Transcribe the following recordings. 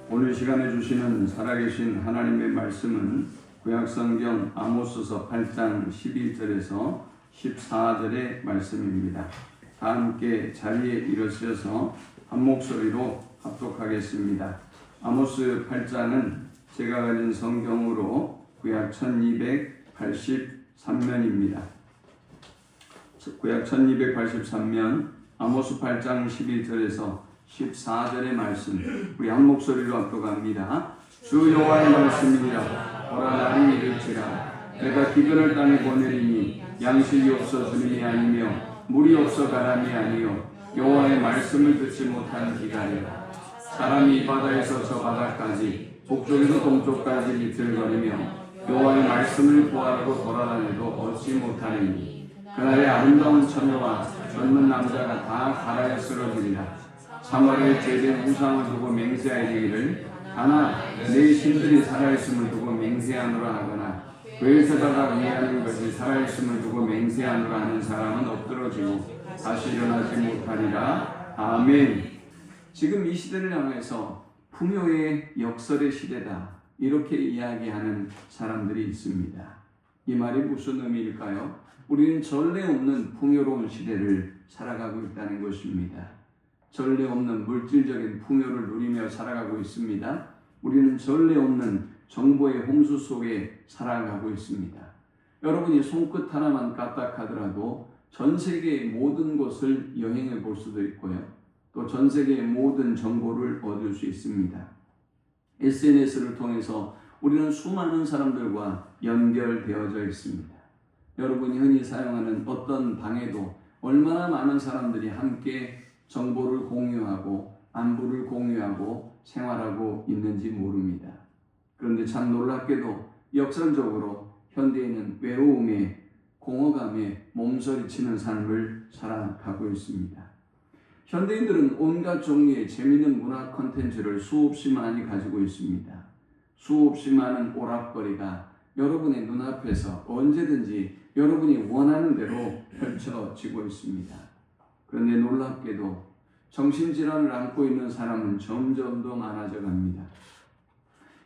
오늘 시간에 주시는 살아계신 하나님의 말씀은 구약성경 아모스서 8장 11절에서 14절의 말씀입니다. 다 함께 자리에 일어서서 한 목소리로 합독하겠습니다. 아모스 8장은 제가 가진 성경으로 구약 1283면입니다. 구약 1283면 아모스 8장 11절에서 14절의 말씀, 우리 한 목소리로 합독합니다. 주 여호와의 말씀이니라. 오라 날이 이를지라. 내가 기근을 땅에 보내리니 양식이 없어 주님이 아니며 물이 없어 가람이 아니요 여호와의 말씀을 듣지 못하는 기간이라. 사람이 이 바다에서 저 바다까지 북쪽에서 동쪽까지 비틀거리며 여호와의 말씀을 구하려고 돌아다녀도 얻지 못하느니 그날에 아름다운 처녀와 젊은 남자가 다 가라에 쓰러지리라. 사마리아에 제된 우상을 두고 맹세하이기를 하나 내 신들이 살아있음을 두고 맹세하노라 하거나 그에서다가 위하는 것이 살아있음을 두고 맹세하노라 하는 사람은 엎드러지고 다시 일어나지 못하리라. 아멘. 지금 이 시대를 향해서 풍요의 역설의 시대다, 이렇게 이야기하는 사람들이 있습니다. 이 말이 무슨 의미일까요? 우리는 전례 없는 풍요로운 시대를 살아가고 있다는 것입니다. 전례 없는 물질적인 풍요를 누리며 살아가고 있습니다. 우리는 전례 없는 정보의 홍수 속에 살아가고 있습니다. 여러분이 손끝 하나만 까딱하더라도 전 세계의 모든 곳을 여행해 볼 수도 있고요. 또 전 세계의 모든 정보를 얻을 수 있습니다. SNS를 통해서 우리는 수많은 사람들과 연결되어져 있습니다. 여러분이 흔히 사용하는 어떤 방에도 얼마나 많은 사람들이 함께 정보를 공유하고 안부를 공유하고 생활하고 있는지 모릅니다. 그런데 참 놀랍게도 역설적으로 현대인은 외로움에 공허감에 몸서리치는 삶을 살아가고 있습니다. 현대인들은 온갖 종류의 재미있는 문화 콘텐츠를 수없이 많이 가지고 있습니다. 수없이 많은 오락거리가 여러분의 눈앞에서 언제든지 여러분이 원하는 대로 펼쳐지고 있습니다. 그런데 놀랍게도 정신질환을 앓고 있는 사람은 점점 더 많아져 갑니다.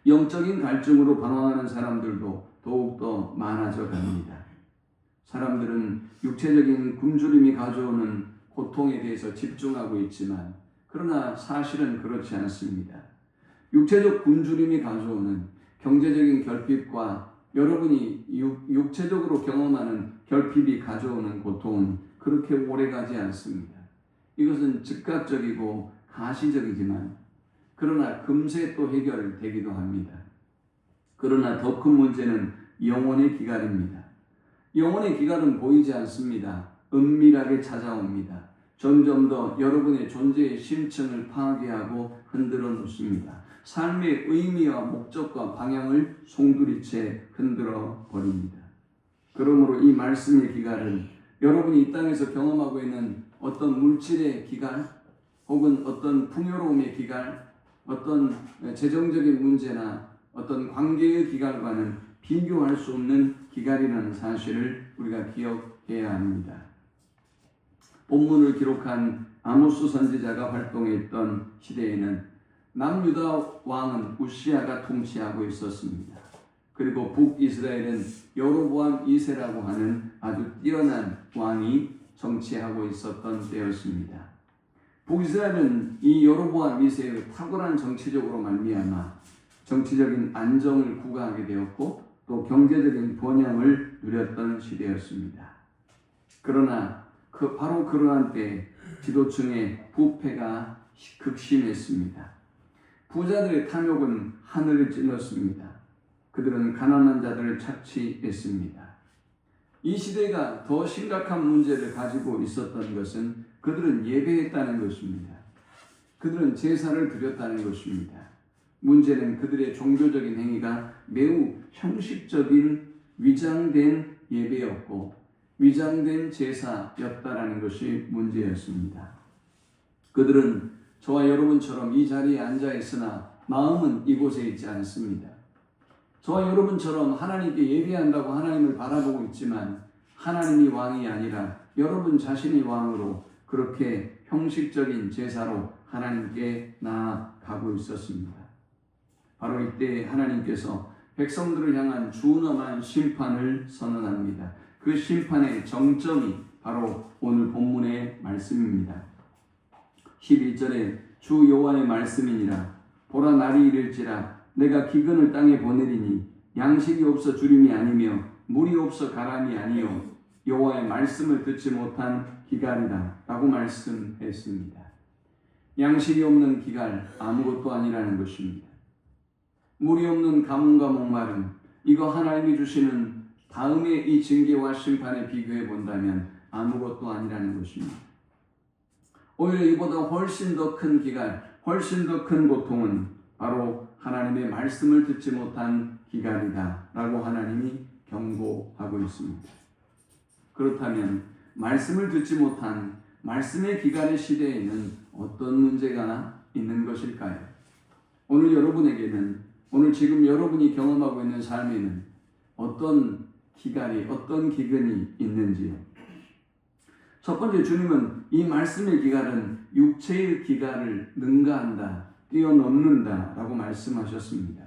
영적인 갈증으로 방황하는 사람들도 더욱더 많아져 갑니다. 사람들은 육체적인 굶주림이 가져오는 고통에 대해서 집중하고 있지만, 그러나 사실은 그렇지 않습니다. 육체적 굶주림이 가져오는 경제적인 결핍과 여러분이 육체적으로 경험하는 결핍이 가져오는 고통은 그렇게 오래가지 않습니다. 이것은 즉각적이고 가시적이지만 그러나 금세 또 해결되기도 합니다. 그러나 더 큰 문제는 영혼의 기갈입니다. 영혼의 기갈은 보이지 않습니다. 은밀하게 찾아옵니다. 점점 더 여러분의 존재의 심층을 파괴하고 흔들어 놓습니다. 삶의 의미와 목적과 방향을 송두리째 흔들어 버립니다. 그러므로 이 말씀의 기갈은 여러분이 이 땅에서 경험하고 있는 어떤 물질의 기갈, 혹은 어떤 풍요로움의 기갈, 어떤 재정적인 문제나 어떤 관계의 기갈과는 비교할 수 없는 기갈이라는 사실을 우리가 기억해야 합니다. 본문을 기록한 아모스 선지자가 활동했던 시대에는 남유다 왕은 우시아가 통치하고 있었습니다. 그리고 북이스라엘은 여로보암 2세라고 하는 아주 뛰어난 왕이 정치하고 있었던 때였습니다. 북이스라엘은 이 여로보암 2세의 탁월한 정치적으로 말미암아 정치적인 안정을 구가하게 되었고 또 경제적인 번영을 누렸던 시대였습니다. 그러나 바로 그러한 때 지도층의 부패가 극심했습니다. 부자들의 탐욕은 하늘을 찔렀습니다. 그들은 가난한 자들을 착취했습니다. 이 시대가 더 심각한 문제를 가지고 있었던 것은 그들은 예배했다는 것입니다. 그들은 제사를 드렸다는 것입니다. 문제는 그들의 종교적인 행위가 매우 형식적인 위장된 예배였고 위장된 제사였다라는 것이 문제였습니다. 그들은 저와 여러분처럼 이 자리에 앉아 있으나 마음은 이곳에 있지 않습니다. 저와 여러분처럼 하나님께 예배한다고 하나님을 바라보고 있지만 하나님이 왕이 아니라 여러분 자신이 왕으로 그렇게 형식적인 제사로 하나님께 나아가고 있었습니다. 바로 이때 하나님께서 백성들을 향한 준엄한 심판을 선언합니다. 그 심판의 정점이 바로 오늘 본문의 말씀입니다. 11절에 주 여호와의 말씀이니라. 보라 날이 이를지라 내가 기근을 땅에 보내리니 양식이 없어 주림이 아니며 물이 없어 가람이 아니요 여호와의 말씀을 듣지 못한 기갈이다 라고 말씀했습니다. 양식이 없는 기갈 아무것도 아니라는 것입니다. 물이 없는 가뭄과 목마름, 이거 하나님이 주시는 다음의 이 징계와 심판에 비교해 본다면 아무것도 아니라는 것입니다. 오히려 이보다 훨씬 더 큰 기갈, 훨씬 더 큰 고통은 바로 하나님의 말씀을 듣지 못한 기갈이다 라고 하나님이 경고하고 있습니다. 그렇다면 말씀을 듣지 못한 말씀의 기갈의 시대에는 어떤 문제가 있는 것일까요? 오늘 여러분에게는, 오늘 지금 여러분이 경험하고 있는 삶에는 어떤 기갈이, 어떤 기근이 있는지요? 첫 번째, 주님은 이 말씀의 기갈은 육체의 기갈을 능가한다, 뛰어넘는다 라고 말씀하셨습니다.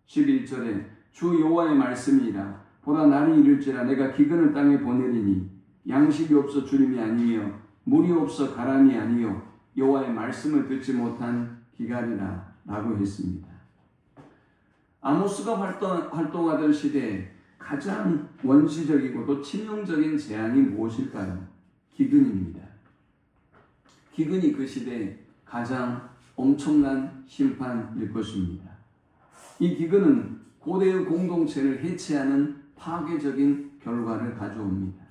11절에 주 여호와의 말씀이라 보라 날이 이를지라 내가 기근을 땅에 보내리니 양식이 없어 주림이 아니며 물이 없어 가람이 아니요 여호와의 말씀을 듣지 못한 기갈이라 라고 했습니다. 아모스가 활동하던 시대에 가장 원시적이고 또 치명적인 재앙이 무엇일까요? 기근입니다. 기근이 그 시대에 가장 엄청난 심판일 것입니다. 이 기근은 고대의 공동체를 해체하는 파괴적인 결과를 가져옵니다.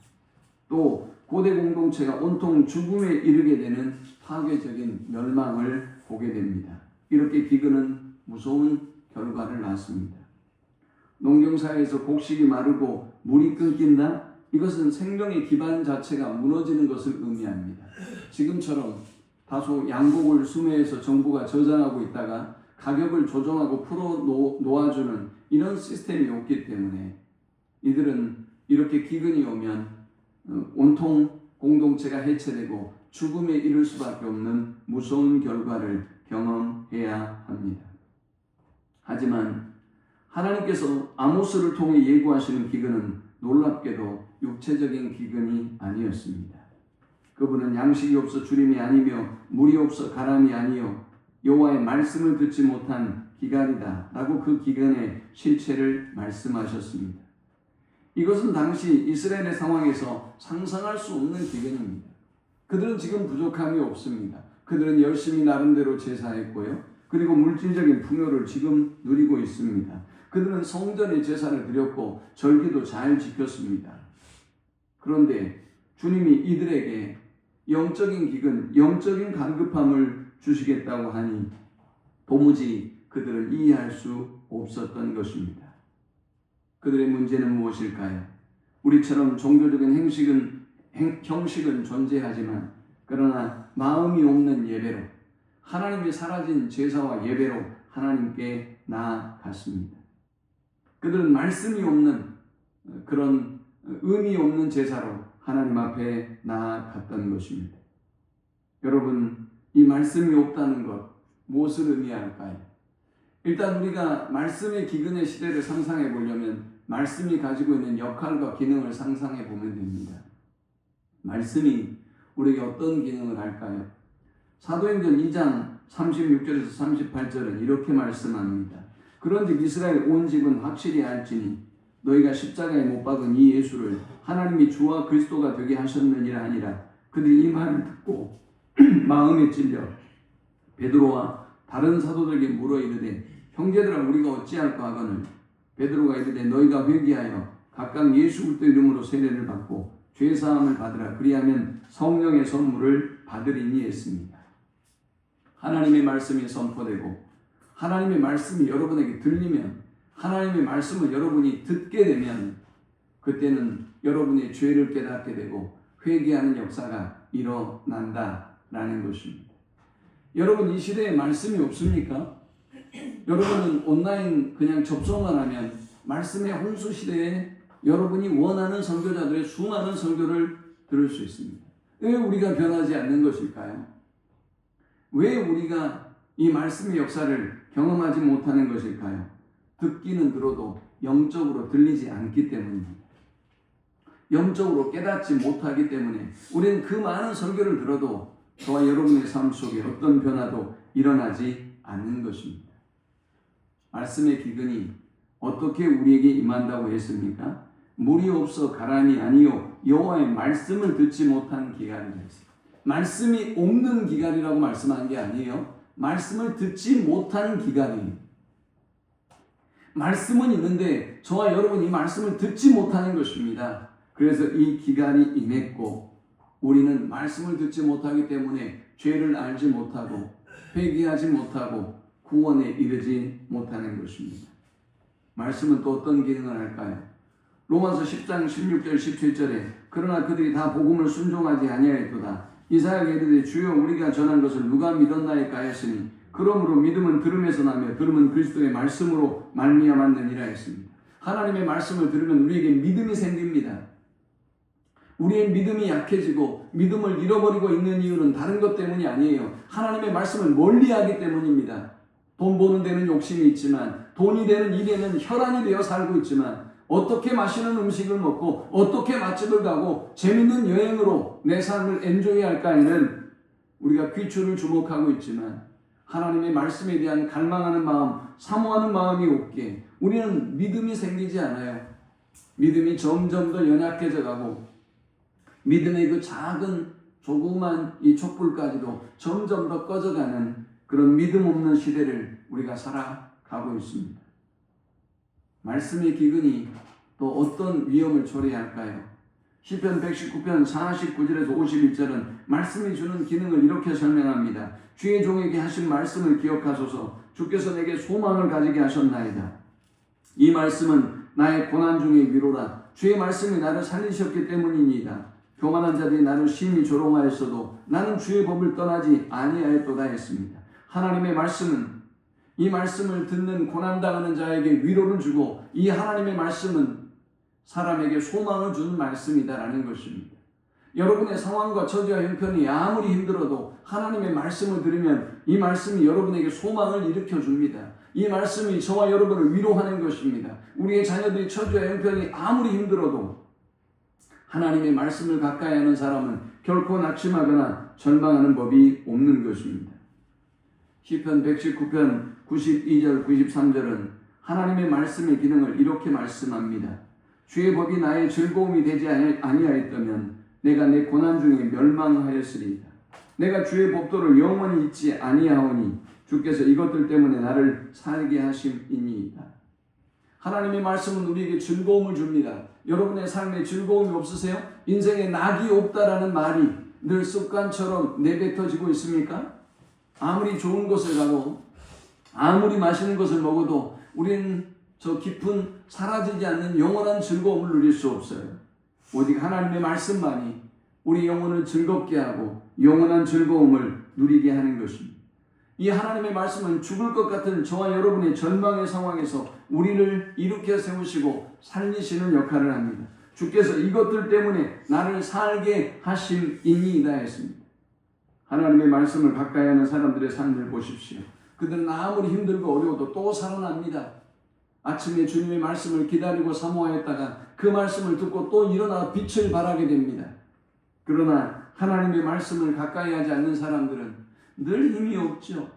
또 고대 공동체가 온통 죽음에 이르게 되는 파괴적인 멸망을 보게 됩니다. 이렇게 기근은 무서운 결과를 낳습니다. 농경사회에서 곡식이 마르고 물이 끊긴다? 이것은 생명의 기반 자체가 무너지는 것을 의미합니다. 지금처럼 다소 양곡을 수매해서 정부가 저장하고 있다가 가격을 조정하고 풀어 놓아주는 이런 시스템이 없기 때문에 이들은 이렇게 기근이 오면 온통 공동체가 해체되고 죽음에 이를 수밖에 없는 무서운 결과를 경험해야 합니다. 하지만 하나님께서 아모스를 통해 예고하시는 기근은 놀랍게도 육체적인 기근이 아니었습니다. 그분은 양식이 없어 주림이 아니며 물이 없어 가람이 아니요 여호와의 말씀을 듣지 못한 기갈이다 라고 그 기근의 실체를 말씀하셨습니다. 이것은 당시 이스라엘의 상황에서 상상할 수 없는 기근입니다. 그들은 지금 부족함이 없습니다. 그들은 열심히 나름대로 제사했고요. 그리고 물질적인 풍요를 지금 누리고 있습니다. 그들은 성전에 제사를 드렸고 절기도 잘 지켰습니다. 그런데 주님이 이들에게 영적인 기근, 영적인 간급함을 주시겠다고 하니 도무지 그들은 이해할 수 없었던 것입니다. 그들의 문제는 무엇일까요? 우리처럼 종교적인 형식은 존재하지만 그러나 마음이 없는 예배로, 하나님이 사라진 제사와 예배로 하나님께 나아갔습니다. 그들은 말씀이 없는 그런 의미 없는 제사로 하나님 앞에 나아갔던 것입니다. 여러분, 이 말씀이 없다는 것 무엇을 의미할까요? 일단 우리가 말씀의 기근의 시대를 상상해 보려면 말씀이 가지고 있는 역할과 기능을 상상해 보면 됩니다. 말씀이 우리에게 어떤 기능을 할까요? 사도행전 2장 36절에서 38절은 이렇게 말씀합니다. 그런즉 이스라엘 온 집은 확실히 알지니 너희가 십자가에 못 박은 이 예수를 하나님이 주와 그리스도가 되게 하셨느니라 하니라. 그들이 이 말을 듣고 마음에 찔려 베드로와 다른 사도들에게 물어 이르되 형제들아 우리가 어찌할까 하거늘 베드로가 이르되 너희가 회개하여 각각 예수 그리스도 이름으로 세례를 받고 죄사함을 받으라. 그리하면 성령의 선물을 받으리니 했습니다. 하나님의 말씀이 선포되고 하나님의 말씀이 여러분에게 들리면, 하나님의 말씀을 여러분이 듣게 되면 그때는 여러분의 죄를 깨닫게 되고 회개하는 역사가 일어난다라는 것입니다. 여러분, 이 시대에 말씀이 없습니까? 여러분은 온라인 그냥 접속만 하면 말씀의 홍수 시대에 여러분이 원하는 선교자들의 수많은 설교를 들을 수 있습니다. 왜 우리가 변하지 않는 것일까요? 왜 우리가 이 말씀의 역사를 경험하지 못하는 것일까요? 듣기는 들어도 영적으로 들리지 않기 때문입니다. 영적으로 깨닫지 못하기 때문에 우리는 그 많은 설교를 들어도 저와 여러분의 삶 속에 어떤 변화도 일어나지 않는 것입니다. 말씀의 기근이 어떻게 우리에게 임한다고 했습니까? 물이 없어 가람이 아니요 여호와의 말씀을 듣지 못한 기간이라 했습니다. 말씀이 없는 기간이라고 말씀한 게 아니에요. 말씀을 듣지 못한 기간이에요. 말씀은 있는데 저와 여러분이 말씀을 듣지 못하는 것입니다. 그래서 이 기간이 임했고 우리는 말씀을 듣지 못하기 때문에 죄를 알지 못하고 회개하지 못하고 구원에 이르지 못하는 것입니다. 말씀은 또 어떤 기능을 할까요? 로마서 10장 16절 17절에 그러나 그들이 다 복음을 순종하지 아니하였도다. 이사야가 이르되 주여 우리가 전한 것을 누가 믿었나이까 하였으니 그러므로 믿음은 들음에서 나며 들음은 그리스도의 말씀으로 말미암았느니라 했습니다. 하나님의 말씀을 들으면 우리에게 믿음이 생깁니다. 우리의 믿음이 약해지고 믿음을 잃어버리고 있는 이유는 다른 것 때문이 아니에요. 하나님의 말씀을 멀리하기 때문입니다. 돈 버는 데는 욕심이 있지만 돈이 되는 일에는 혈안이 되어 살고 있지만 어떻게 맛있는 음식을 먹고 어떻게 맛집을 가고 재밌는 여행으로 내 삶을 엔조이할까에는 우리가 귀추를 주목하고 있지만 하나님의 말씀에 대한 갈망하는 마음, 사모하는 마음이 없기에 우리는 믿음이 생기지 않아요. 믿음이 점점 더 연약해져 가고 믿음의 그 작은 조그만 이 촛불까지도 점점 더 꺼져가는 그런 믿음 없는 시대를 우리가 살아가고 있습니다. 말씀의 기근이 또 어떤 위험을 초래할까요? 시편 119편 49절에서 51절은 말씀이 주는 기능을 이렇게 설명합니다. 주의 종에게 하신 말씀을 기억하소서. 주께서 내게 소망을 가지게 하셨나이다. 이 말씀은 나의 고난 중의 위로라. 주의 말씀이 나를 살리셨기 때문이니이다. 교만한 자들이 나를 심히 조롱하였어도 나는 주의 법을 떠나지 아니하였도다 했습니다. 하나님의 말씀은 이 말씀을 듣는 고난당하는 자에게 위로를 주고 이 하나님의 말씀은 사람에게 소망을 주는 말씀이다라는 것입니다. 여러분의 상황과 처지와 형편이 아무리 힘들어도 하나님의 말씀을 들으면 이 말씀이 여러분에게 소망을 일으켜 줍니다. 이 말씀이 저와 여러분을 위로하는 것입니다. 우리의 자녀들이 처지와 형편이 아무리 힘들어도 하나님의 말씀을 가까이 하는 사람은 결코 낙심하거나 절망하는 법이 없는 것입니다. 시편 119편 92절 93절은 하나님의 말씀의 기능을 이렇게 말씀합니다. 주의 법이 나의 즐거움이 되지 아니하였다면 내가 내 고난 중에 멸망하였으리이다. 내가 주의 법도를 영원히 잊지 아니하오니 주께서 이것들 때문에 나를 살게 하심이니이다. 하나님의 말씀은 우리에게 즐거움을 줍니다. 여러분의 삶에 즐거움이 없으세요? 인생에 낙이 없다라는 말이 늘 습관처럼 내뱉어지고 있습니까? 아무리 좋은 곳을 가고 아무리 맛있는 것을 먹어도 우리는 저 깊은 사라지지 않는 영원한 즐거움을 누릴 수 없어요. 오직 하나님의 말씀만이 우리 영혼을 즐겁게 하고 영원한 즐거움을 누리게 하는 것입니다. 이 하나님의 말씀은 죽을 것 같은 저와 여러분의 절망의 상황에서 우리를 일으켜 세우시고 살리시는 역할을 합니다. 주께서 이것들 때문에 나를 살게 하심이니이다 했습니다. 하나님의 말씀을 가까이 하는 사람들의 삶을 보십시오. 그들은 아무리 힘들고 어려워도 또 살아납니다. 아침에 주님의 말씀을 기다리고 사모하였다가 그 말씀을 듣고 또 일어나 빛을 발하게 됩니다. 그러나 하나님의 말씀을 가까이 하지 않는 사람들은 늘 힘이 없죠.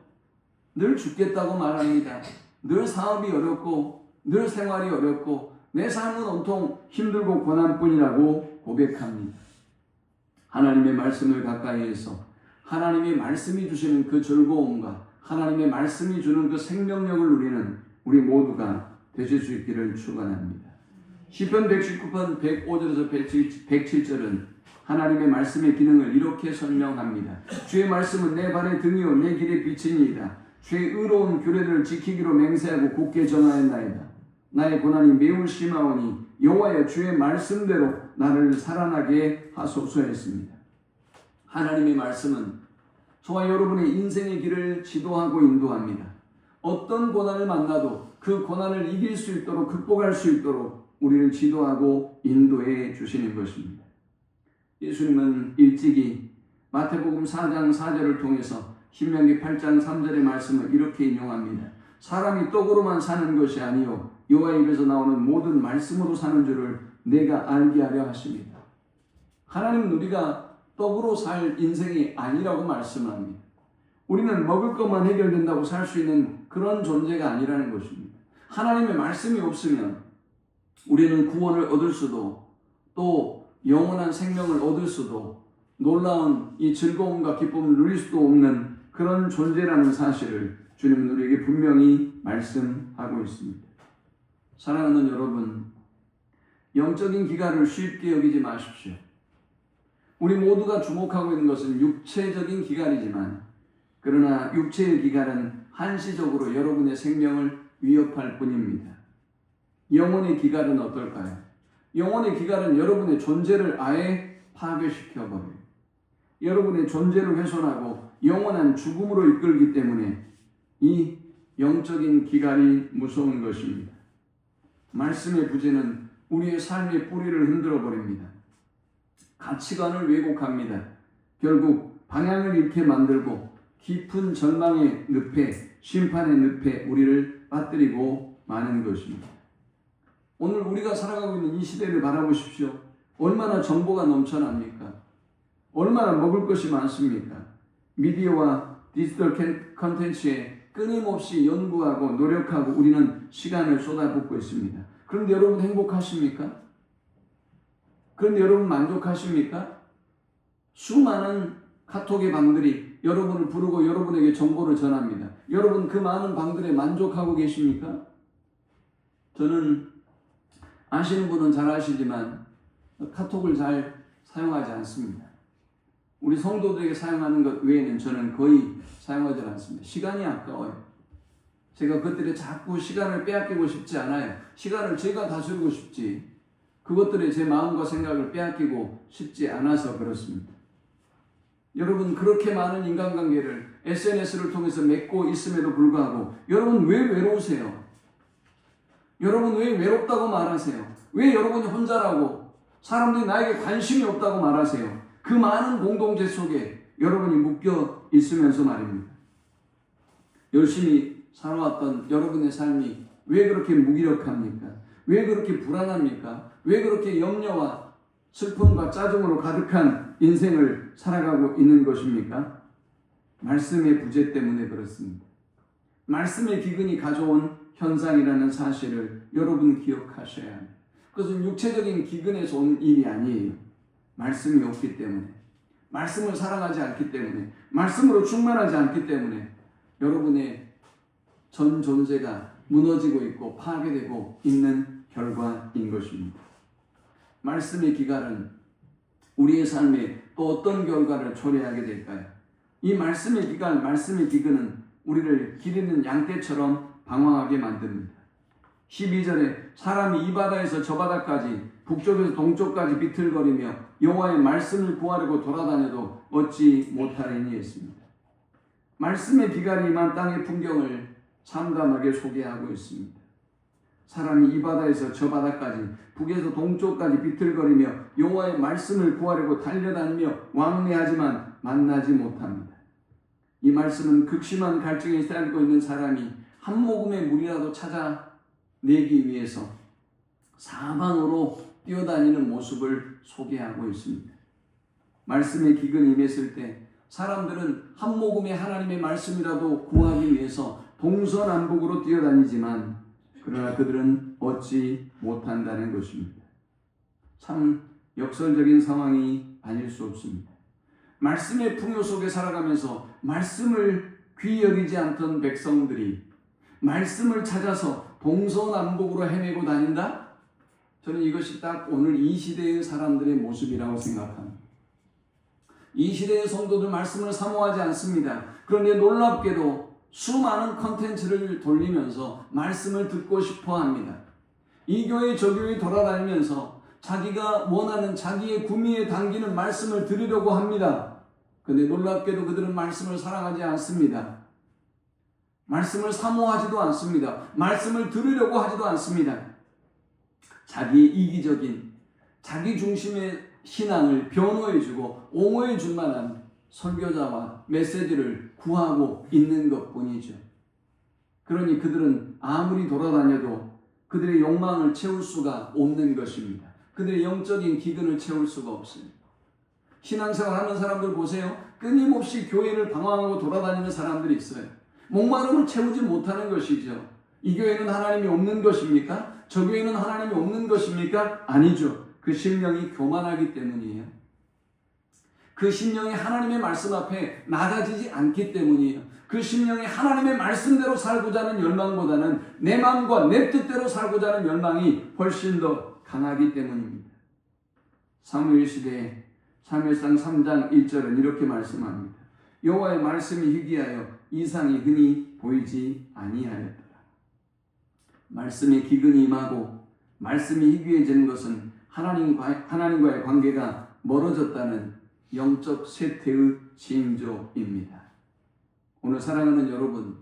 늘 죽겠다고 말합니다. 늘 사업이 어렵고 늘 생활이 어렵고 내 삶은 온통 힘들고 고난뿐이라고 고백합니다. 하나님의 말씀을 가까이 해서 하나님의 말씀이 주시는 그 즐거움과 하나님의 말씀이 주는 그 생명력을 누리는 우리 모두가 되실 수 있기를 축원합니다. 시편 119편 105절에서 107절은 하나님의 말씀의 기능을 이렇게 설명합니다. 주의 말씀은 내 발의 등이요 내 길의 빛이니이다. 주의 의로운 규례들을 지키기로 맹세하고 굳게 정하였나이다. 나의 고난이 매우 심하오니 여호와여 주의 말씀대로 나를 살아나게 하소서 했습니다. 하나님의 말씀은 저와 여러분의 인생의 길을 지도하고 인도합니다. 어떤 고난을 만나도 그 고난을 이길 수 있도록 극복할 수 있도록 우리를 지도하고 인도해 주시는 것입니다. 예수님은 일찍이 마태복음 4장 4절을 통해서 신명기 8장 3절의 말씀을 이렇게 인용합니다. 사람이 떡으로만 사는 것이 아니요 여호와의 입에서 나오는 모든 말씀으로 사는 줄을 내가 알게 하려 하십니다. 하나님은 우리가 떡으로 살 인생이 아니라고 말씀합니다. 우리는 먹을 것만 해결된다고 살 수 있는 그런 존재가 아니라는 것입니다. 하나님의 말씀이 없으면 우리는 구원을 얻을 수도 또 영원한 생명을 얻을 수도 놀라운 이 즐거움과 기쁨을 누릴 수도 없는 그런 존재라는 사실을 주님은 우리에게 분명히 말씀하고 있습니다. 사랑하는 여러분, 영적인 기갈을 쉽게 여기지 마십시오. 우리 모두가 주목하고 있는 것은 육체적인 기갈이지만 그러나 육체의 기갈은 한시적으로 여러분의 생명을 위협할 뿐입니다. 영혼의 기갈은 어떨까요? 영혼의 기갈은 여러분의 존재를 아예 파괴시켜버려요. 여러분의 존재를 훼손하고 영원한 죽음으로 이끌기 때문에 이 영적인 기갈이 무서운 것입니다. 말씀의 부재는 우리의 삶의 뿌리를 흔들어 버립니다. 가치관을 왜곡합니다. 결국 방향을 잃게 만들고 깊은 절망의 늪에, 심판의 늪에 우리를 빠뜨리고 마는 것입니다. 오늘 우리가 살아가고 있는 이 시대를 바라보십시오. 얼마나 정보가 넘쳐납니까? 얼마나 먹을 것이 많습니까? 미디어와 디지털 컨텐츠에 끊임없이 연구하고 노력하고 우리는 시간을 쏟아붓고 있습니다. 그런데 여러분 행복하십니까? 그런데 여러분 만족하십니까? 수많은 카톡의 방들이 여러분을 부르고 여러분에게 정보를 전합니다. 여러분 그 많은 방들에 만족하고 계십니까? 저는 아시는 분은 잘 아시지만 카톡을 잘 사용하지 않습니다. 우리 성도들에게 사용하는 것 외에는 저는 거의 사용하지 않습니다. 시간이 아까워요. 제가 그것들에 자꾸 시간을 빼앗기고 싶지 않아요. 시간을 제가 다스리고 싶지 그것들에 제 마음과 생각을 빼앗기고 싶지 않아서 그렇습니다. 여러분 그렇게 많은 인간관계를 SNS를 통해서 맺고 있음에도 불구하고 여러분 왜 외로우세요? 여러분 왜 외롭다고 말하세요? 왜 여러분이 혼자라고 사람들이 나에게 관심이 없다고 말하세요? 그 많은 공동체 속에 여러분이 묶여 있으면서 말입니다. 열심히 살아왔던 여러분의 삶이 왜 그렇게 무기력합니까? 왜 그렇게 불안합니까? 왜 그렇게 염려와 슬픔과 짜증으로 가득한 인생을 살아가고 있는 것입니까? 말씀의 부재 때문에 그렇습니다. 말씀의 기근이 가져온 현상이라는 사실을 여러분 기억하셔야 합니다. 그것은 육체적인 기근에서 온 일이 아니에요. 말씀이 없기 때문에, 말씀을 사랑하지 않기 때문에, 말씀으로 충만하지 않기 때문에 여러분의 전 존재가 무너지고 있고 파괴되고 있는 결과인 것입니다. 말씀의 기갈은 우리의 삶에 또 어떤 결과를 초래하게 될까요? 이 말씀의 기갈, 말씀의 기근은 우리를 기르는 양떼처럼 방황하게 만듭니다. 12절에 사람이 이 바다에서 저 바다까지 북쪽에서 동쪽까지 비틀거리며 여호와의 말씀을 구하려고 돌아다녀도 얻지 못하리니 했습니다. 말씀의 기갈이 임한 땅의 풍경을 참담하게 소개하고 있습니다. 사람이 이 바다에서 저 바다까지 북에서 동쪽까지 비틀거리며 여호와의 말씀을 구하려고 달려다니며 왕래하지만 만나지 못합니다. 이 말씀은 극심한 갈증에 쌓이고 있는 사람이 한 모금의 물이라도 찾아내기 위해서 사방으로 뛰어다니는 모습을 소개하고 있습니다. 말씀의 기근이 임했을 때 사람들은 한 모금의 하나님의 말씀이라도 구하기 위해서 동서남북으로 뛰어다니지만 그러나 그들은 얻지 못한다는 것입니다. 참 역설적인 상황이 아닐 수 없습니다. 말씀의 풍요 속에 살아가면서 말씀을 귀히 여기지 않던 백성들이 말씀을 찾아서 동서남북으로 헤매고 다닌다? 저는 이것이 딱 오늘 이 시대의 사람들의 모습이라고 생각합니다. 이 시대의 성도들 말씀을 사모하지 않습니다. 그런데 놀랍게도 수많은 컨텐츠를 돌리면서 말씀을 듣고 싶어 합니다. 이 교회 저 교회 돌아다니면서 자기가 원하는 자기의 구미에 당기는 말씀을 들으려고 합니다. 그런데 놀랍게도 그들은 말씀을 사랑하지 않습니다. 말씀을 사모하지도 않습니다. 말씀을 들으려고 하지도 않습니다. 자기의 이기적인 자기 중심의 신앙을 변호해주고 옹호해줄 만한 설교자와 메시지를 구하고 있는 것뿐이죠. 그러니 그들은 아무리 돌아다녀도 그들의 욕망을 채울 수가 없는 것입니다. 그들의 영적인 기근을 채울 수가 없습니다. 신앙생활 하는 사람들 보세요. 끊임없이 교회를 방황하고 돌아다니는 사람들이 있어요. 목마름을 채우지 못하는 것이죠. 이 교회는 하나님이 없는 것입니까? 저 교회는 하나님이 없는 것입니까? 아니죠. 그 심령이 교만하기 때문이에요. 그 심령이 하나님의 말씀 앞에 나가지지 않기 때문이에요. 그 심령이 하나님의 말씀대로 살고자 하는 열망보다는 내 마음과 내 뜻대로 살고자 하는 열망이 훨씬 더 강하기 때문입니다. 사무엘 시대에 사무엘상 3장 1절은 이렇게 말씀합니다. 여호와의 말씀이 희귀하여 이상이 흔히 보이지 아니하였더라. 말씀에 기근이 임하고 말씀이 희귀해지는 것은 하나님과의 관계가 멀어졌다는 영적 쇠퇴의 징조입니다. 오늘 사랑하는 여러분,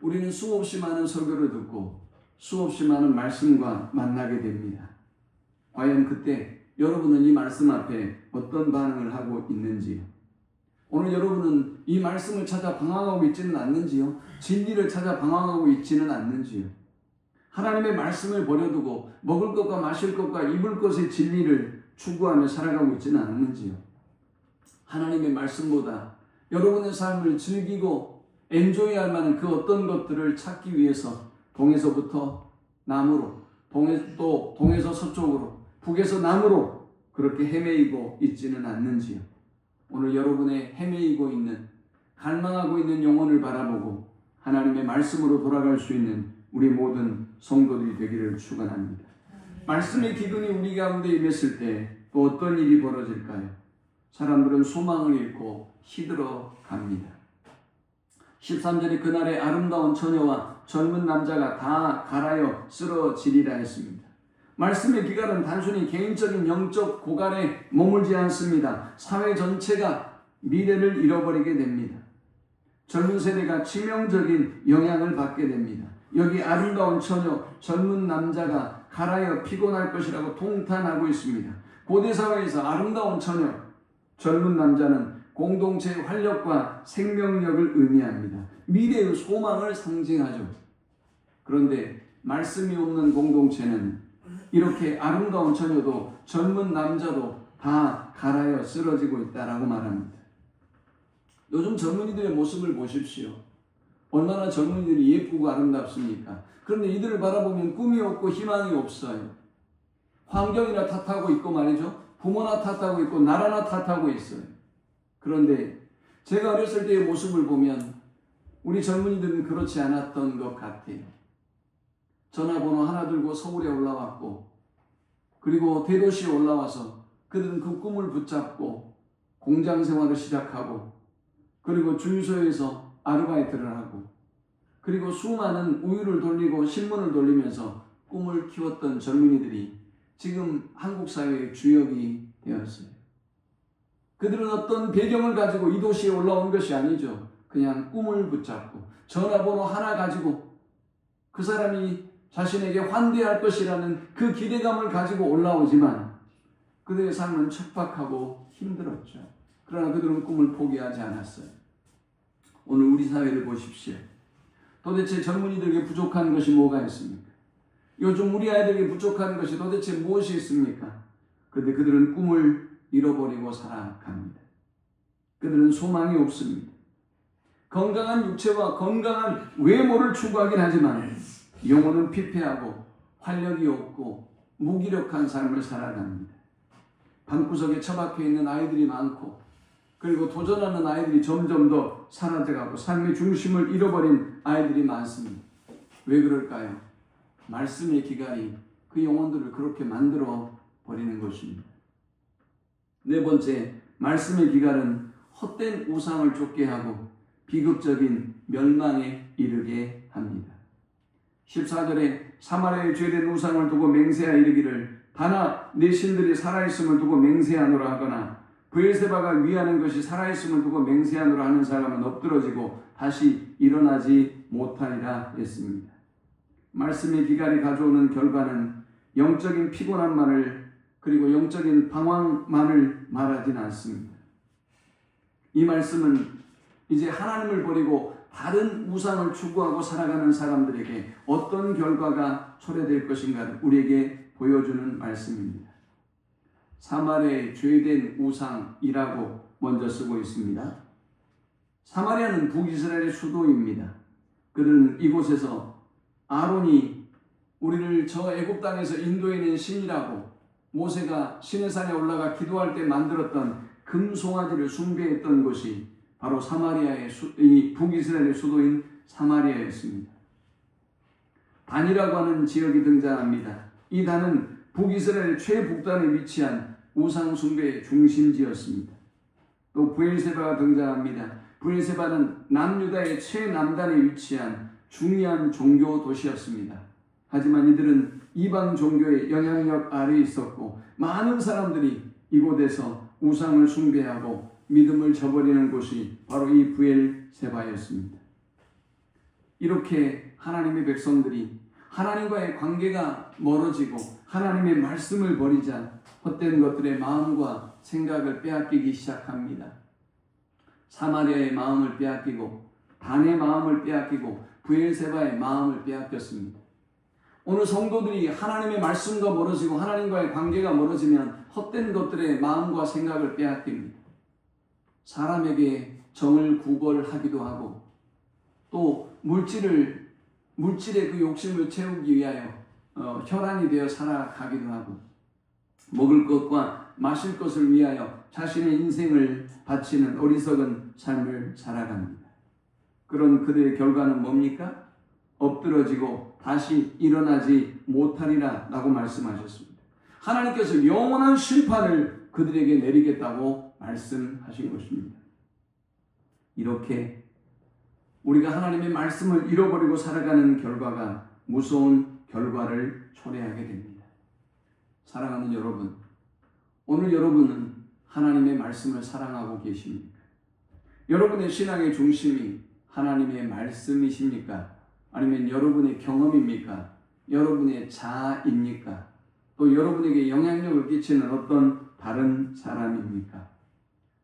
우리는 수없이 많은 설교를 듣고 수없이 많은 말씀과 만나게 됩니다. 과연 그때 여러분은 이 말씀 앞에 어떤 반응을 하고 있는지요? 오늘 여러분은 이 말씀을 찾아 방황하고 있지는 않는지요? 진리를 찾아 방황하고 있지는 않는지요? 하나님의 말씀을 버려두고 먹을 것과 마실 것과 입을 것의 진리를 추구하며 살아가고 있지는 않는지요? 하나님의 말씀보다 여러분의 삶을 즐기고 엔조이할 만한 그 어떤 것들을 찾기 위해서 동에서부터 남으로, 또 동에서 서쪽으로, 북에서 남으로 그렇게 헤매이고 있지는 않는지요? 오늘 여러분의 헤매이고 있는, 갈망하고 있는 영혼을 바라보고 하나님의 말씀으로 돌아갈 수 있는 우리 모든 성도들이 되기를 축원합니다. 말씀의 기근이 우리 가운데 임했을 때 또 어떤 일이 벌어질까요? 사람들은 소망을 잃고 시들어 갑니다. 13절에 그날에 아름다운 처녀와 젊은 남자가 다 갈아여 쓰러지리라 했습니다. 말씀의 기갈은 단순히 개인적인 영적 고갈에 머물지 않습니다. 사회 전체가 미래를 잃어버리게 됩니다. 젊은 세대가 치명적인 영향을 받게 됩니다. 여기 아름다운 처녀, 젊은 남자가 갈아여 피곤할 것이라고 통탄하고 있습니다. 고대 사회에서 아름다운 처녀, 젊은 남자는 공동체의 활력과 생명력을 의미합니다. 미래의 소망을 상징하죠. 그런데 말씀이 없는 공동체는 이렇게 아름다운 처녀도 젊은 남자도 다 갈아여 쓰러지고 있다라고 말합니다. 요즘 젊은이들의 모습을 보십시오. 얼마나 젊은이들이 예쁘고 아름답습니까? 그런데 이들을 바라보면 꿈이 없고 희망이 없어요. 환경이나 탓하고 있고 말이죠. 부모나 탓하고 있고 나라나 탓하고 있어요. 그런데 제가 어렸을 때의 모습을 보면 우리 젊은이들은 그렇지 않았던 것 같아요. 전화번호 하나 들고 서울에 올라왔고, 그리고 대도시에 올라와서 그들은 그 꿈을 붙잡고 공장 생활을 시작하고, 그리고 주유소에서 아르바이트를 하고, 그리고 수많은 우유를 돌리고 신문을 돌리면서 꿈을 키웠던 젊은이들이 지금 한국 사회의 주역이 되었어요. 그들은 어떤 배경을 가지고 이 도시에 올라온 것이 아니죠. 그냥 꿈을 붙잡고 전화번호 하나 가지고 그 사람이 자신에게 환대할 것이라는 그 기대감을 가지고 올라오지만 그들의 삶은 척박하고 힘들었죠. 그러나 그들은 꿈을 포기하지 않았어요. 오늘 우리 사회를 보십시오. 도대체 젊은이들에게 부족한 것이 뭐가 있습니까? 요즘 우리 아이들에게 부족한 것이 도대체 무엇이 있습니까? 그런데 그들은 꿈을 잃어버리고 살아갑니다. 그들은 소망이 없습니다. 건강한 육체와 건강한 외모를 추구하긴 하지만 영혼은 피폐하고 활력이 없고 무기력한 삶을 살아갑니다. 방구석에 처박혀 있는 아이들이 많고, 그리고 도전하는 아이들이 점점 더 사라져가고 삶의 중심을 잃어버린 아이들이 많습니다. 왜 그럴까요? 말씀의 기갈이 그 영혼들을 그렇게 만들어 버리는 것입니다. 네 번째, 말씀의 기갈은 헛된 우상을 쫓게 하고 비극적인 멸망에 이르게 합니다. 14절에 사마리아의 죄된 우상을 두고 맹세하 이르기를 다나 내 신들이 살아있음을 두고 맹세하노라 하거나 브엘세바가 위하는 것이 살아있음을 두고 맹세하노라 하는 사람은 엎드러지고 다시 일어나지 못하리라 했습니다. 말씀의 기갈이 가져오는 결과는 영적인 피곤함만을, 그리고 영적인 방황만을 말하진 않습니다. 이 말씀은 이제 하나님을 버리고 다른 우상을 추구하고 살아가는 사람들에게 어떤 결과가 초래될 것인가를 우리에게 보여주는 말씀입니다. 사마리아의 죄된 우상이라고 먼저 쓰고 있습니다. 사마리아는 북이스라엘의 수도입니다. 그들은 이곳에서 아론이 우리를 저 애굽 땅에서 인도해낸 신이라고 모세가 시내산에 올라가 기도할 때 만들었던 금송아지를 숭배했던 곳이 바로 사마리아의 이 북이스라엘의 수도인 사마리아였습니다. 단이라고 하는 지역이 등장합니다. 이 단은 북이스라엘 최북단에 위치한 우상 숭배의 중심지였습니다. 또 브엘세바가 등장합니다. 브엘세바는 남유다의 최남단에 위치한 중요한 종교 도시였습니다. 하지만 이들은 이방 종교의 영향력 아래에 있었고 많은 사람들이 이곳에서 우상을 숭배하고 믿음을 저버리는 곳이 바로 이 브엘세바였습니다. 이렇게 하나님의 백성들이 하나님과의 관계가 멀어지고 하나님의 말씀을 버리자 헛된 것들의 마음과 생각을 빼앗기기 시작합니다. 사마리아의 마음을 빼앗기고 단의 마음을 빼앗기고 브엘세바의 마음을 빼앗겼습니다. 오늘 성도들이 하나님의 말씀과 멀어지고 하나님과의 관계가 멀어지면 헛된 것들의 마음과 생각을 빼앗깁니다. 사람에게 정을 구걸하기도 하고 또 물질의 그 욕심을 채우기 위하여 혈안이 되어 살아가기도 하고 먹을 것과 마실 것을 위하여 자신의 인생을 바치는 어리석은 삶을 살아갑니다. 그런 그들의 결과는 뭡니까? 엎드러지고 다시 일어나지 못하리라 라고 말씀하셨습니다. 하나님께서 영원한 심판을 그들에게 내리겠다고 말씀하신 것입니다. 이렇게 우리가 하나님의 말씀을 잃어버리고 살아가는 결과가 무서운 결과를 초래하게 됩니다. 사랑하는 여러분, 오늘 여러분은 하나님의 말씀을 사랑하고 계십니까? 여러분의 신앙의 중심이 하나님의 말씀이십니까? 아니면 여러분의 경험입니까? 여러분의 자아입니까? 또 여러분에게 영향력을 끼치는 어떤 다른 사람입니까?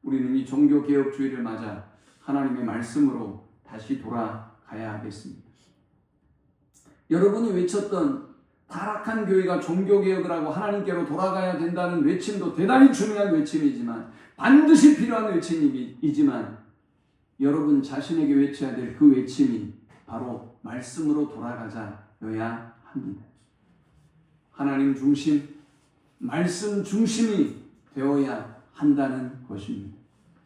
우리는 이 종교개혁주의를 맞아 하나님의 말씀으로 다시 돌아가야 하겠습니다. 여러분이 외쳤던 타락한 교회가 종교개혁을 하고 하나님께로 돌아가야 된다는 외침도 대단히 중요한 외침이지만 반드시 필요한 외침이지만 여러분 자신에게 외쳐야 될 그 외침이 바로 말씀으로 돌아가자여야 합니다. 하나님 중심, 말씀 중심이 되어야 한다는 것입니다.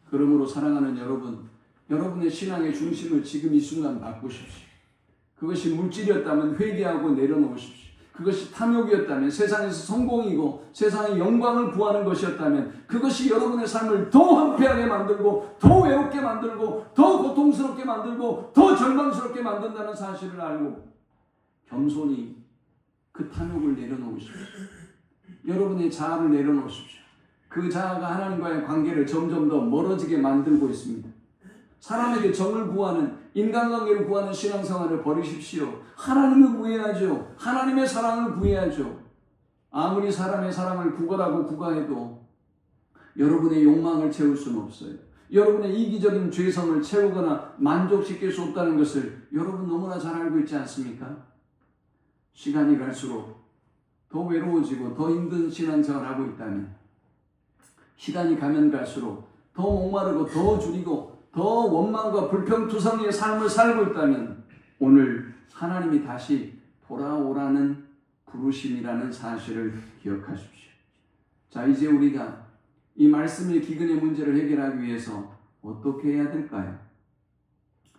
그러므로 사랑하는 여러분, 여러분의 신앙의 중심을 지금 이 순간 바꾸십시오. 그것이 물질이었다면 회개하고 내려놓으십시오. 그것이 탐욕이었다면, 세상에서 성공이고 세상의 영광을 구하는 것이었다면 그것이 여러분의 삶을 더 황폐하게 만들고 더 외롭게 만들고 더 고통스럽게 만들고 더 절망스럽게 만든다는 사실을 알고 겸손히 그 탐욕을 내려놓으십시오. 여러분의 자아를 내려놓으십시오. 그 자아가 하나님과의 관계를 점점 더 멀어지게 만들고 있습니다. 사람에게 정을 구하는, 인간관계를 구하는 신앙생활을 버리십시오. 하나님을 구해야죠. 하나님의 사랑을 구해야죠. 아무리 사람의 사랑을 구걸하고 구가해도 여러분의 욕망을 채울 수는 없어요. 여러분의 이기적인 죄성을 채우거나 만족시킬 수 없다는 것을 여러분 너무나 잘 알고 있지 않습니까? 시간이 갈수록 더 외로워지고 더 힘든 신앙생활을 하고 있다면, 시간이 가면 갈수록 더 목마르고 더 줄이고 더 원망과 불평투성이의 삶을 살고 있다면 오늘 하나님이 다시 돌아오라는 부르심이라는 사실을 기억하십시오. 자, 이제 우리가 이 말씀의 기근의 문제를 해결하기 위해서 어떻게 해야 될까요?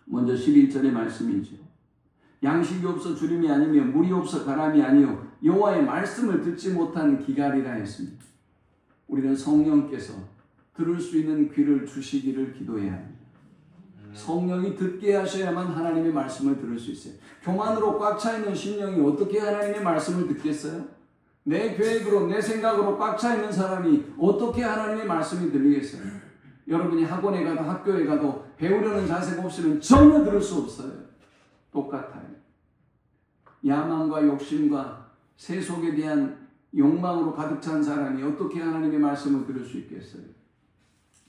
먼저 11절의 말씀이죠. 양식이 없어 주림이 아니며 물이 없어 가람이 아니요 여호와의 말씀을 듣지 못한 기갈이라 했습니다. 우리는 성령께서 들을 수 있는 귀를 주시기를 기도해야 합니다. 성령이 듣게 하셔야만 하나님의 말씀을 들을 수 있어요. 교만으로 꽉 차 있는 심령이 어떻게 하나님의 말씀을 듣겠어요? 내 계획으로, 내 생각으로 꽉 차 있는 사람이 어떻게 하나님의 말씀이 들리겠어요? 여러분이 학원에 가도 학교에 가도 배우려는 자세가 없으면 전혀 들을 수 없어요. 똑같아요. 야망과 욕심과 세속에 대한 욕망으로 가득 찬 사람이 어떻게 하나님의 말씀을 들을 수 있겠어요?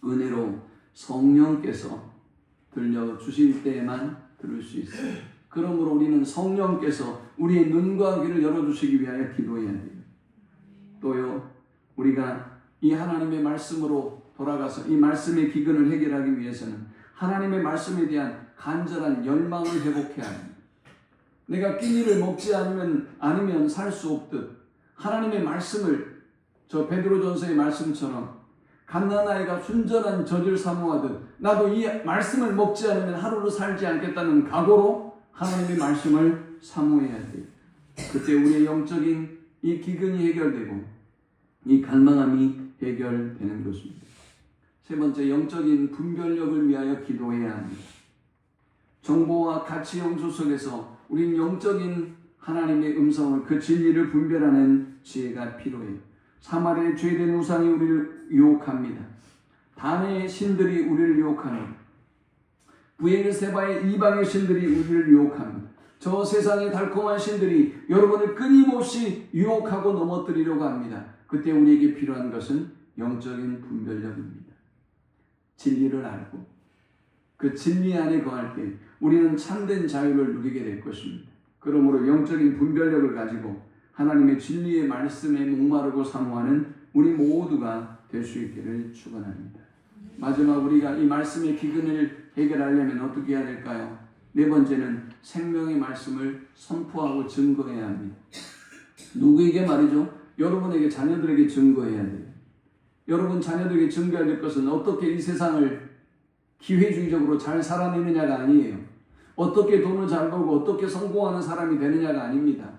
은혜로 성령께서 들려주실 때에만 들을 수 있어요. 그러므로 우리는 성령께서 우리의 눈과 귀를 열어주시기 위하여 기도해야 돼요. 또요, 우리가 이 하나님의 말씀으로 돌아가서 이 말씀의 기근을 해결하기 위해서는 하나님의 말씀에 대한 간절한 열망을 회복해야 합니다. 내가 끼니를 먹지 않으면 살 수 없듯 하나님의 말씀을 저 베드로전서의 말씀처럼 갓난아이가 순전한 젖을 사모하듯 나도 이 말씀을 먹지 않으면 하루도 살지 않겠다는 각오로 하나님의 말씀을 사모해야 돼요. 그때 우리의 영적인 이 기근이 해결되고 이 갈망함이 해결되는 것입니다. 세 번째, 영적인 분별력을 위하여 기도해야 합니다. 정보와 가치 영수 속에서 우린 영적인 하나님의 음성을, 그 진리를 분별하는 지혜가 필요해요. 사마리아의 죄된 우상이 우리를 유혹합니다. 다네의 신들이 우리를 유혹합니다. 부엘세바의 이방의 신들이 우리를 유혹합니다. 저 세상의 달콤한 신들이 여러분을 끊임없이 유혹하고 넘어뜨리려고 합니다. 그때 우리에게 필요한 것은 영적인 분별력입니다. 진리를 알고 그 진리 안에 거할 때 우리는 참된 자유를 누리게 될 것입니다. 그러므로 영적인 분별력을 가지고 하나님의 진리의 말씀에 목마르고 사모하는 우리 모두가 될 수 있기를 축원합니다. 마지막, 우리가 이 말씀의 기근을 해결하려면 어떻게 해야 될까요? 네 번째는 생명의 말씀을 선포하고 증거해야 합니다. 누구에게 말이죠? 여러분에게, 자녀들에게 증거해야 돼요. 여러분 자녀들에게 증거해야 될 것은 어떻게 이 세상을 기회주의적으로 잘 살아내느냐가 아니에요. 어떻게 돈을 잘 벌고 어떻게 성공하는 사람이 되느냐가 아닙니다.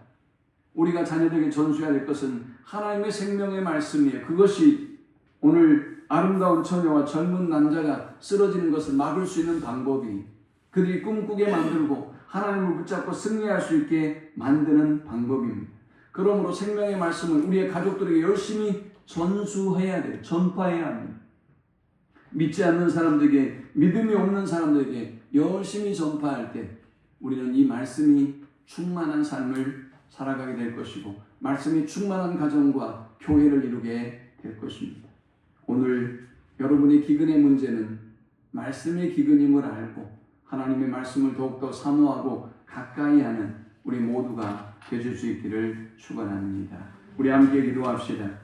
우리가 자녀들에게 전수해야 될 것은 하나님의 생명의 말씀이에요. 그것이 오늘 아름다운 처녀와 젊은 남자가 쓰러지는 것을 막을 수 있는 방법이, 그들이 꿈꾸게 만들고 하나님을 붙잡고 승리할 수 있게 만드는 방법입니다. 그러므로 생명의 말씀을 우리의 가족들에게 열심히 전수해야 돼요. 전파해야 합니다. 믿지 않는 사람들에게, 믿음이 없는 사람들에게 열심히 전파할 때 우리는 이 말씀이 충만한 삶을 살아가게 될 것이고, 말씀이 충만한 가정과 교회를 이루게 될 것입니다. 오늘 여러분의 기근의 문제는 말씀의 기근임을 알고 하나님의 말씀을 더욱더 사모하고 가까이 하는 우리 모두가 되실 수 있기를 축원합니다. 우리 함께 기도합시다.